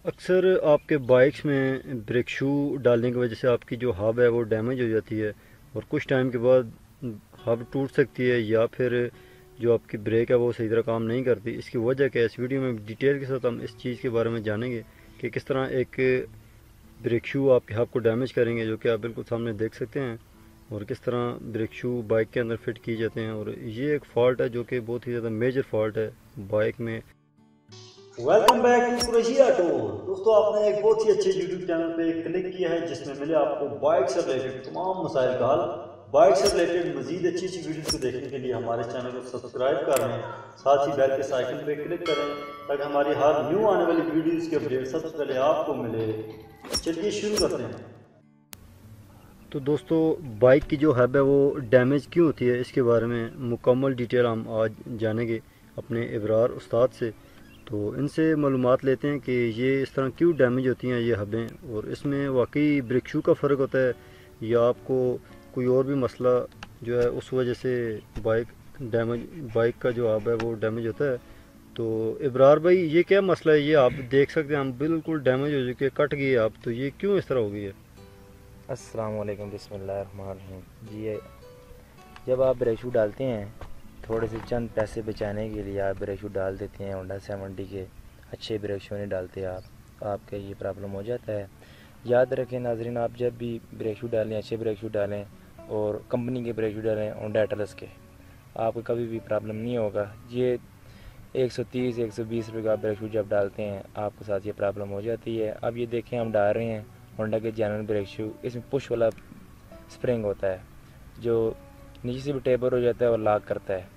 अक्सर आपके बाइक्स में ब्रेक शू डालने की वजह से आपकी जो हब है वो डैमेज हो जाती है और कुछ टाइम के बाद हब टूट सकती है या फिर जो आपकी ब्रेक है वो सही तरह काम नहीं करती। इसकी वजह क्या है, इस वीडियो में डिटेल के साथ हम इस चीज़ के बारे में जानेंगे कि किस तरह एक ब्रेक शू आपके हब को डैमेज करेंगे, जो कि आप बिल्कुल सामने देख सकते हैं, और किस तरह ब्रेक शू बाइक के अंदर फिट किए जाते हैं। और ये एक फ़ॉल्ट है जो कि बहुत ही ज़्यादा मेजर फॉल्ट है बाइक में। Welcome back to Qureshi auto. दोस्तों, आपने एक बहुत ही अच्छे यूट्यूब चैनल पे क्लिक किया है जिसमें मिले आपको बाइक से रिलेटेड तमाम मसाइल का हल। बाइक से रिलेटेड मजीद अच्छी अच्छी वीडियोस को देखने के लिए हमारे चैनल को सब्सक्राइब कर लें, साथ ही बेल के आइकन पे क्लिक करें ताकि हमारी हर न्यू आने वाली वीडियोस के अपडेट सबसे पहले आपको मिले। चलिए शुरू करते हैं। तो दोस्तों, बाइक की जो हब है वो डैमेज क्यों होती है, इसके बारे में मुकम्मल डिटेल हम आज जानेंगे अपने इब्रार उस्ताद से। तो इनसे मालूमात लेते हैं कि ये इस तरह क्यों डैमेज होती हैं ये हबें, और इसमें वाकई ब्रेक शू का फ़र्क होता है या आपको कोई और भी मसला जो है उस वजह से बाइक का जो हब है वो डैमेज होता है। तो इब्रार भाई, ये क्या मसला है? ये आप देख सकते हैं हम बिल्कुल डैमेज हो चुके, कट गई आप, तो ये क्यों इस तरह हो गई है? अस्सलाम वालेकुम, बिस्मिल्लाहिर्रहमानिर्रहीम। जी, जब आप ब्रेक शू डालते हैं, थोड़े से चंद पैसे बचाने के लिए आप ब्रेक शू डाल देते हैं, होंडा 70 के अच्छे ब्रेक शू नहीं डालते आपका ये प्रॉब्लम हो जाता है। याद रखें नाजरीन, आप जब भी ब्रेक शू डालें, अच्छे ब्रेक शू डालें और कंपनी के ब्रेक शू डालें, होंडा एटलस के, आपको कभी भी प्रॉब्लम नहीं होगा। ये 130-120 रुपये का ब्रेक शू जब डालते हैं आपके साथ ये प्रॉब्लम हो जाती है। अब ये देखें, हम डाल रहे हैं होंडा के जनरल ब्रेक शू, इसमें पुश वाला स्प्रिंग होता है जो नीचे से भी टेपर हो जाता है और लॉक करता है।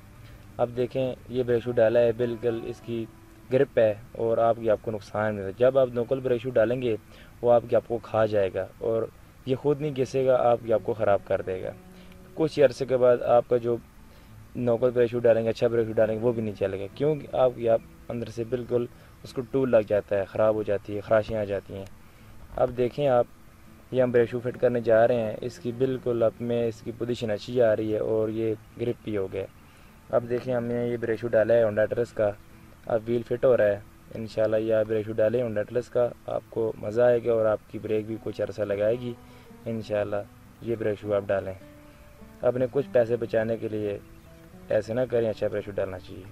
अब देखें, ये ब्रेक शू डाला है, बिल्कुल इसकी ग्रिप है और आपको नुकसान नहीं होता। जब आप नोकल ब्रेक शू डालेंगे वो आपको खा जाएगा और ये ख़ुद नहीं घिसेगा, आपको ख़राब कर देगा। कुछ अर्से के बाद आपका जो नोकल ब्रेक शू डालेंगे, अच्छा ब्रेक शू डालेंगे, वो भी नहीं चलेगा, क्योंकि आप अंदर से बिल्कुल उसको टूल लग जाता है, ख़राब हो जाती है, खराशियाँ आ जाती हैं। अब देखें आप, ये हम ब्रेक शू फिट करने जा रहे हैं, इसकी बिल्कुल अब में इसकी पोजीशन अच्छी आ रही है और ये ग्रिप भी हो गया। अब देखें, हमने ये ब्रेक शू डाला है होंडा एटलस का, अब व्हील फिट हो रहा है। इंशाल्लाह ये आप ब्रेक शू डालें होंडा एटलस का, आपको मज़ा आएगा और आपकी ब्रेक भी कुछ अर्सा लगाएगी इंशाल्लाह। ये ब्रेक शू आप डालें, अपने कुछ पैसे बचाने के लिए ऐसे ना करें, अच्छा ब्रेक शू डालना चाहिए।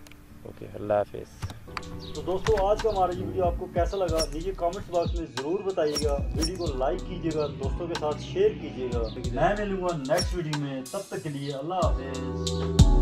ओके, अल्लाह हाफिज़। तो दोस्तों, आज का हमारा ये वीडियो आपको कैसा लगा नीचे कमेंट्स बॉक्स में ज़रूर बताइएगा। वीडियो को लाइक कीजिएगा, दोस्तों के साथ शेयर कीजिएगा। मैं मिलूंगा नेक्स्ट वीडियो में, तब तक के लिए अल्लाह हाफिज़।